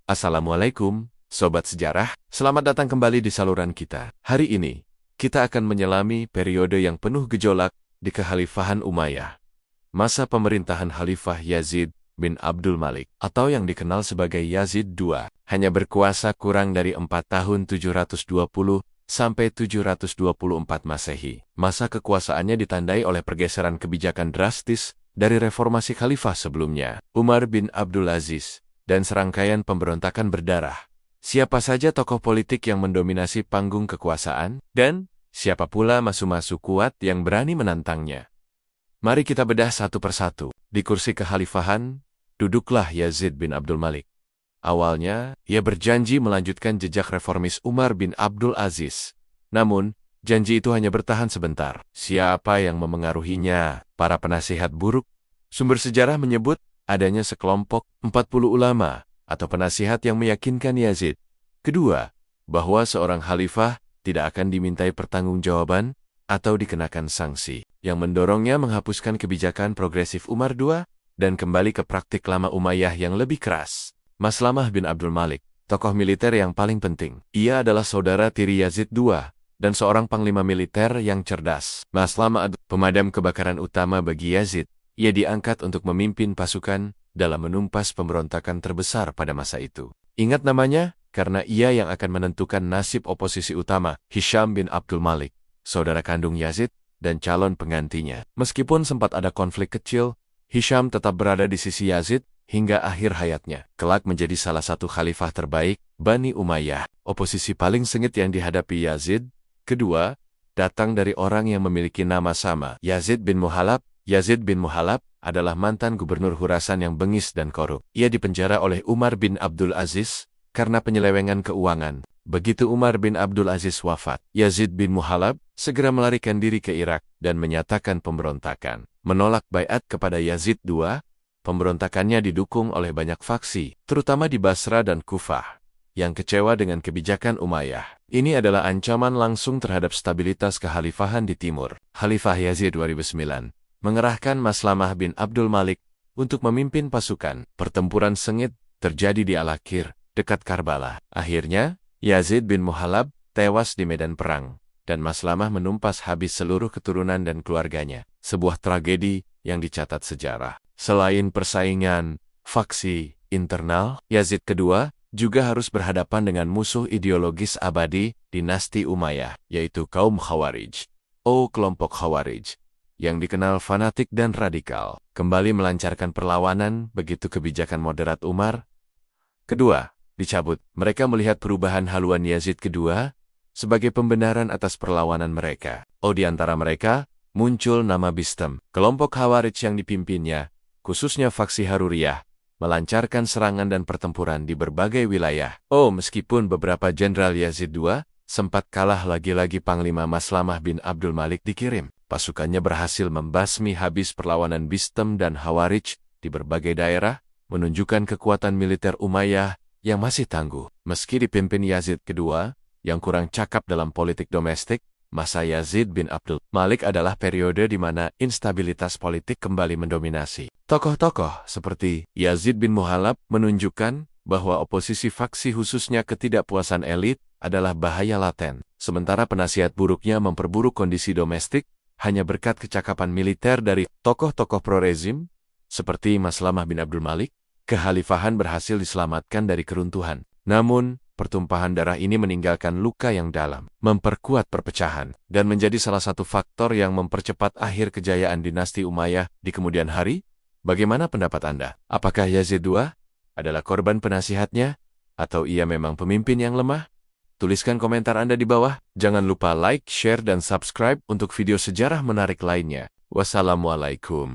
Assalamualaikum, Sobat Sejarah. Selamat datang kembali di saluran kita. Hari ini, kita akan menyelami periode yang penuh gejolak di Kekhalifahan Umayyah. Masa pemerintahan Khalifah Yazid bin Abdul Malik, atau yang dikenal sebagai Yazid II, hanya berkuasa kurang dari 4 tahun 720 sampai 724 Masehi. Masa kekuasaannya ditandai oleh pergeseran kebijakan drastis dari reformasi khalifah sebelumnya, Umar bin Abdul Aziz, dan serangkaian pemberontakan berdarah. Siapa saja tokoh politik yang mendominasi panggung kekuasaan, dan siapa pula masu-masu kuat yang berani menantangnya. Mari kita bedah satu persatu. Di kursi kekhalifahan, duduklah Yazid bin Abdul Malik. Awalnya, ia berjanji melanjutkan jejak reformis Umar bin Abdul Aziz. Namun, janji itu hanya bertahan sebentar. Siapa yang memengaruhinya? Para penasihat buruk? Sumber sejarah menyebut adanya sekelompok 40 ulama atau penasihat yang meyakinkan Yazid kedua bahwa seorang khalifah tidak akan dimintai pertanggungjawaban atau dikenakan sanksi, yang mendorongnya menghapuskan kebijakan progresif Umar II dan kembali ke praktik lama Umayyah yang lebih keras. Maslamah bin Abdul Malik, tokoh militer yang paling penting. Ia adalah saudara tiri Yazid II dan seorang panglima militer yang cerdas. Maslamah adalah pemadam kebakaran utama bagi Yazid. Ia diangkat untuk memimpin pasukan dalam menumpas pemberontakan terbesar pada masa itu. Ingat namanya, karena ia yang akan menentukan nasib oposisi utama, Hisham bin Abdul Malik, saudara kandung Yazid, dan calon penggantinya. Meskipun sempat ada konflik kecil, Hisham tetap berada di sisi Yazid hingga akhir hayatnya. Kelak menjadi salah satu khalifah terbaik, Bani Umayyah. Oposisi paling sengit yang dihadapi Yazid kedua, datang dari orang yang memiliki nama sama, Yazid bin Muhalab. Yazid bin Muhalab adalah mantan gubernur Khurasan yang bengis dan korup. Ia dipenjara oleh Umar bin Abdul Aziz karena penyelewengan keuangan. Begitu Umar bin Abdul Aziz wafat, Yazid bin Muhalab segera melarikan diri ke Irak dan menyatakan pemberontakan. Menolak baiat kepada Yazid II, pemberontakannya didukung oleh banyak faksi, terutama di Basra dan Kufah, yang kecewa dengan kebijakan Umayyah. Ini adalah ancaman langsung terhadap stabilitas kekhalifahan di timur. Khalifah Yazid 2009 mengerahkan Maslamah bin Abdul Malik untuk memimpin pasukan. Pertempuran sengit terjadi di Al-Akhir, dekat Karbala. Akhirnya, Yazid bin Muhalab tewas di medan perang, dan Maslamah menumpas habis seluruh keturunan dan keluarganya. Sebuah tragedi yang dicatat sejarah. Selain persaingan faksi internal, Yazid kedua juga harus berhadapan dengan musuh ideologis abadi dinasti Umayyah, yaitu kaum Khawarij, kelompok Khawarij, yang dikenal fanatik dan radikal, kembali melancarkan perlawanan begitu kebijakan moderat Umar kedua dicabut. Mereka melihat perubahan haluan Yazid kedua sebagai pembenaran atas perlawanan mereka. Di antara mereka muncul nama Bistam. Kelompok Khawarij yang dipimpinnya, khususnya faksi Haruriyah, melancarkan serangan dan pertempuran di berbagai wilayah. Meskipun beberapa jenderal Yazid II sempat kalah, lagi-lagi Panglima Maslamah bin Abdul Malik dikirim. Pasukannya berhasil membasmi habis perlawanan Bistam dan Khawarij di berbagai daerah, menunjukkan kekuatan militer Umayyah yang masih tangguh. Meski dipimpin Yazid kedua, yang kurang cakap dalam politik domestik, masa Yazid bin Abdul Malik adalah periode di mana instabilitas politik kembali mendominasi. Tokoh-tokoh seperti Yazid bin Muhalab menunjukkan bahwa oposisi faksi, khususnya ketidakpuasan elit, adalah bahaya laten. Sementara penasihat buruknya memperburuk kondisi domestik, hanya berkat kecakapan militer dari tokoh-tokoh pro-rezim, seperti Maslamah bin Abdul Malik, kekhalifahan berhasil diselamatkan dari keruntuhan. Namun, pertumpahan darah ini meninggalkan luka yang dalam, memperkuat perpecahan, dan menjadi salah satu faktor yang mempercepat akhir kejayaan dinasti Umayyah di kemudian hari. Bagaimana pendapat Anda? Apakah Yazid II adalah korban penasihatnya, atau ia memang pemimpin yang lemah? Tuliskan komentar Anda di bawah. Jangan lupa like, share, dan subscribe untuk video sejarah menarik lainnya. Wassalamualaikum.